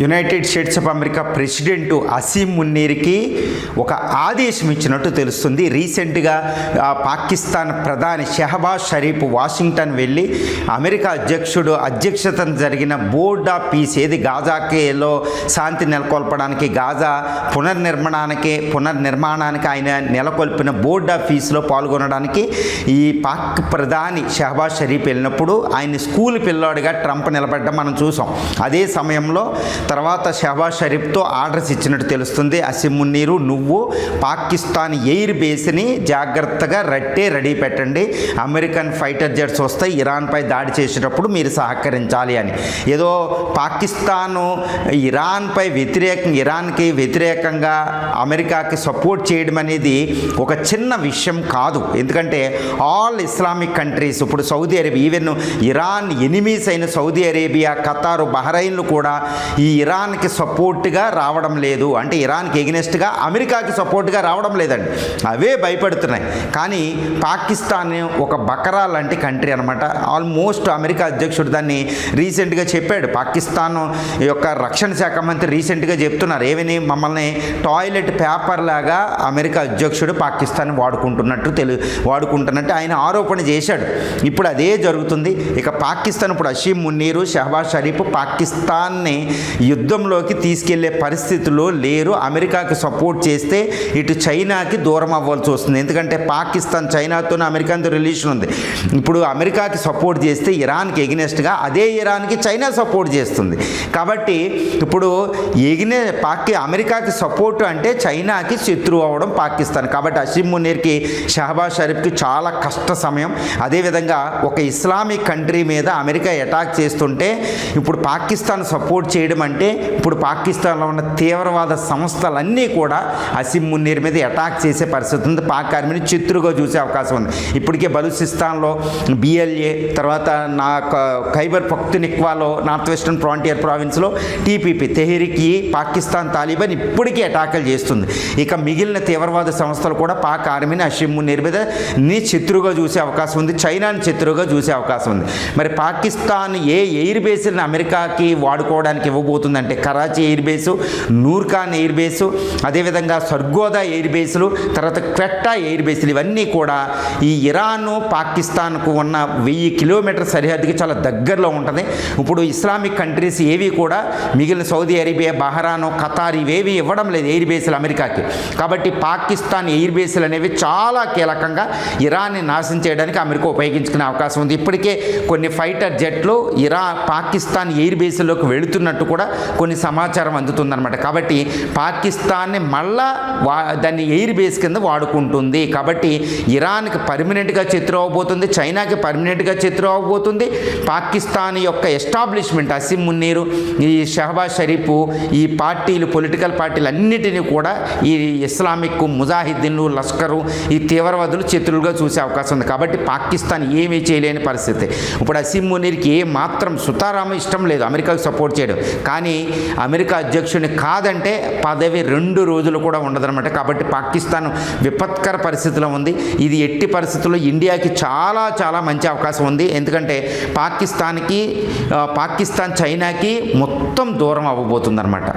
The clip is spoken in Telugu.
United States of America president Asim మున్నీర్కి ఒక ఆదేశం ఇచ్చినట్టు తెలుస్తుంది. రీసెంట్గా పాకిస్తాన్ ప్రధాని షెహబాజ్ షరీఫ్ వాషింగ్టన్ వెళ్ళి అమెరికా అధ్యక్షతన జరిగిన బోర్డ్ ఆఫ్ పీస్, ఏది గాజాలో శాంతి నెలకొల్పడానికి, గాజా పునర్నిర్మాణానికి ఆయన నెలకొల్పిన బోర్డ్ ఆఫ్ పీస్లో పాల్గొనడానికి ఈ పాక్ ప్రధాని షెహబాజ్ షరీఫ్ వెళ్ళినప్పుడు ఆయన స్కూల్ పిల్లాడిగా ట్రంప్ నిలబడ్డం మనం చూసాం. అదే సమయంలో తర్వాత షెహబాజ్ షరీఫ్తో ఆర్డర్స్ ఇచ్చినట్టు తెలుస్తుంది. అసీం మున్నీరు, నువ్వు పాకిస్తాన్ ఎయిర్ బేస్ని జాగ్రత్తగా రెడీ పెట్టండి, అమెరికన్ ఫైటర్ జెట్స్ వస్తాయి, ఇరాన్పై దాడి చేసేటప్పుడు మీరు సహకరించాలి అని. ఏదో పాకిస్తాను ఇరాన్కి వ్యతిరేకంగా అమెరికాకి సపోర్ట్ చేయడం అనేది ఒక చిన్న విషయం కాదు. ఎందుకంటే ఆల్ ఇస్లామిక్ కంట్రీస్, ఇప్పుడు Saudi Arabia, even Iran enemies అయిన సౌదీ అరేబియా, ఖతారు, బహ్రెయిన్లు కూడా ఈ ఇరాన్కి సపోర్ట్గా రావడం లేదు. అంటే ఇరాన్కి ఎగనెస్ట్గా అమెరికాకి సపోర్ట్గా రావడం లేదండి, అవే భయపడుతున్నాయి. కానీ పాకిస్తాన్ ఒక బకరా లాంటి కంట్రీ అనమాట. ఆల్మోస్ట్ అమెరికా అధ్యక్షుడు దాన్ని రీసెంట్గా చెప్పాడు. పాకిస్తాన్ యొక్క రక్షణ శాఖ మంత్రి రీసెంట్గా చెప్తున్నారు, ఏమని, మమ్మల్ని టాయిలెట్ పేపర్ లాగా అమెరికా అధ్యక్షుడు పాకిస్తాన్ వాడుకుంటున్నట్టు ఆయన ఆరోపణ చేశాడు. ఇప్పుడు అదే జరుగుతుంది. ఇక పాకిస్తాన్ ఇప్పుడు అసీం మున్నీరు, షెహబాజ్ షరీఫ్ పాకిస్తాన్ని యుద్ధంలోకి తీసుకెళ్లే పరిస్థితుల్లో లేరు. అమెరికాకి సపోర్ట్ చేస్తే ఇటు చైనాకి దూరం అవ్వాల్సి వస్తుంది. ఎందుకంటే పాకిస్తాన్ చైనాతోనే అమెరికాతో రిలేషన్ ఉంది. ఇప్పుడు అమెరికాకి సపోర్ట్ చేస్తే ఇరాన్కి ఎగనెస్ట్గా అదే ఇరాన్కి చైనా సపోర్ట్ చేస్తుంది. కాబట్టి ఇప్పుడు అమెరికాకి సపోర్ట్ అంటే చైనాకి శత్రువు అవ్వడం పాకిస్తాన్. కాబట్టి అసీం మున్నీర్కి, షెహబాజ్ షరీఫ్కి చాలా కష్ట సమయం. అదేవిధంగా ఒక ఇస్లామిక్ కంట్రీ మీద అమెరికా అటాక్ చేస్తుంటే ఇప్పుడు పాకిస్తాన్ సపోర్ట్ చేయడం అంటే ఇప్పుడు పాకిస్తాన్లో ఉన్న తీవ్రవాద సంస్థలన్నీ కూడా అసీం మున్నీర్ మీద అటాక్ చేసే పరిస్థితి ఉంది. పాక్ ఆర్మీని చిత్రుగా చూసే అవకాశం ఉంది. ఇప్పటికే బలూచిస్తాన్లో BLA, తర్వాత ఖైబర్ పఖ్తూన్ఖ్వాలో నార్త్ వెస్టర్న్ ఫ్రాంటియర్ ప్రావిన్స్లో TPP తెహ్రీక్-ఈ పాకిస్తాన్ తాలిబాన్ ఇప్పటికీ అటాకులు చేస్తుంది. ఇక మిగిలిన తీవ్రవాద సంస్థలు కూడా పాక్ ఆర్మీని అసీం మున్నీర్ మీద చిత్రుగా చూసే అవకాశం ఉంది, చైనాని చిత్రుగా చూసే అవకాశం ఉంది. మరి పాకిస్తాన్ ఏ ఎయిర్ బేస్ని అమెరికాకి వాడుకోవడానికి ఇవ్వబోతుందంటే Karachi air base, Nur Khan air base, అదేవిధంగా సర్గోదా ఎయిర్ బేసులు, తర్వాత క్వెట్టా ఎయిర్ బేసులు, ఇవన్నీ కూడా ఈ ఇరాన్ పాకిస్తాన్కు ఉన్న 1000 కిలోమీటర్ సరిహద్దుకి చాలా దగ్గరలో ఉంటుంది. ఇప్పుడు ఇస్లామిక్ కంట్రీస్ ఏవి కూడా మిగిలిన సౌదీ అరేబియా, బహ్రాన్, ఖతార్ ఇవేవి ఇవ్వడం లేదు ఎయిర్ బేసులు అమెరికాకి. కాబట్టి పాకిస్తాన్ ఎయిర్ బేసులు అనేవి చాలా కీలకంగా ఇరాన్ని నాశనం చేయడానికి అమెరికా ఉపయోగించుకునే అవకాశం ఉంది. ఇప్పటికే కొన్ని ఫైటర్ జెట్లు పాకిస్తాన్ ఎయిర్ బేసుల్లోకి వెళుతున్నట్టు కూడా కొన్ని సమాచారం అందుతుందన్నమాట. కాబట్టి పాకిస్తాన్ని మళ్ళా దాన్ని ఎయిర్ బేస్ కింద వాడుకుంటుంది. కాబట్టి ఇరాన్కి పర్మనెంట్గా శత్రు అవ్వబోతుంది, చైనాకి పర్మనెంట్గా శత్రు అవ్వబోతుంది. పాకిస్తాన్ యొక్క ఎస్టాబ్లిష్మెంట్, అసీం మున్నీరు, ఈ షెహబాజ్ షరీఫ్, ఈ పార్టీలు, పొలిటికల్ పార్టీలు అన్నిటినీ కూడా ఈ ఇస్లామిక్ ముజాహిద్దీన్లు, లష్కరు, ఈ తీవ్రవాదులు శత్రువులుగా చూసే అవకాశం ఉంది. కాబట్టి పాకిస్తాన్ ఏమీ చేయలేని పరిస్థితి. ఇప్పుడు అసీం మున్నీర్కి ఏ మాత్రం సుతారామ ఇష్టం లేదు అమెరికాకు సపోర్ట్ చేయడం. కానీ అమెరికా అధ్యక్షుని కాదంటే పదవి 2 రోజులు కూడా ఉండదన్నమాట. కాబట్టి పాకిస్తాన్ విపత్కర పరిస్థితిలో ఉంది. ఇది ఎట్టి పరిస్థితుల్లో ఇండియాకి చాలా చాలా మంచి అవకాశం ఉంది. ఎందుకంటే పాకిస్తాన్ చైనాకి మొత్తం దూరం అవ్వబోతుందన్నమాట.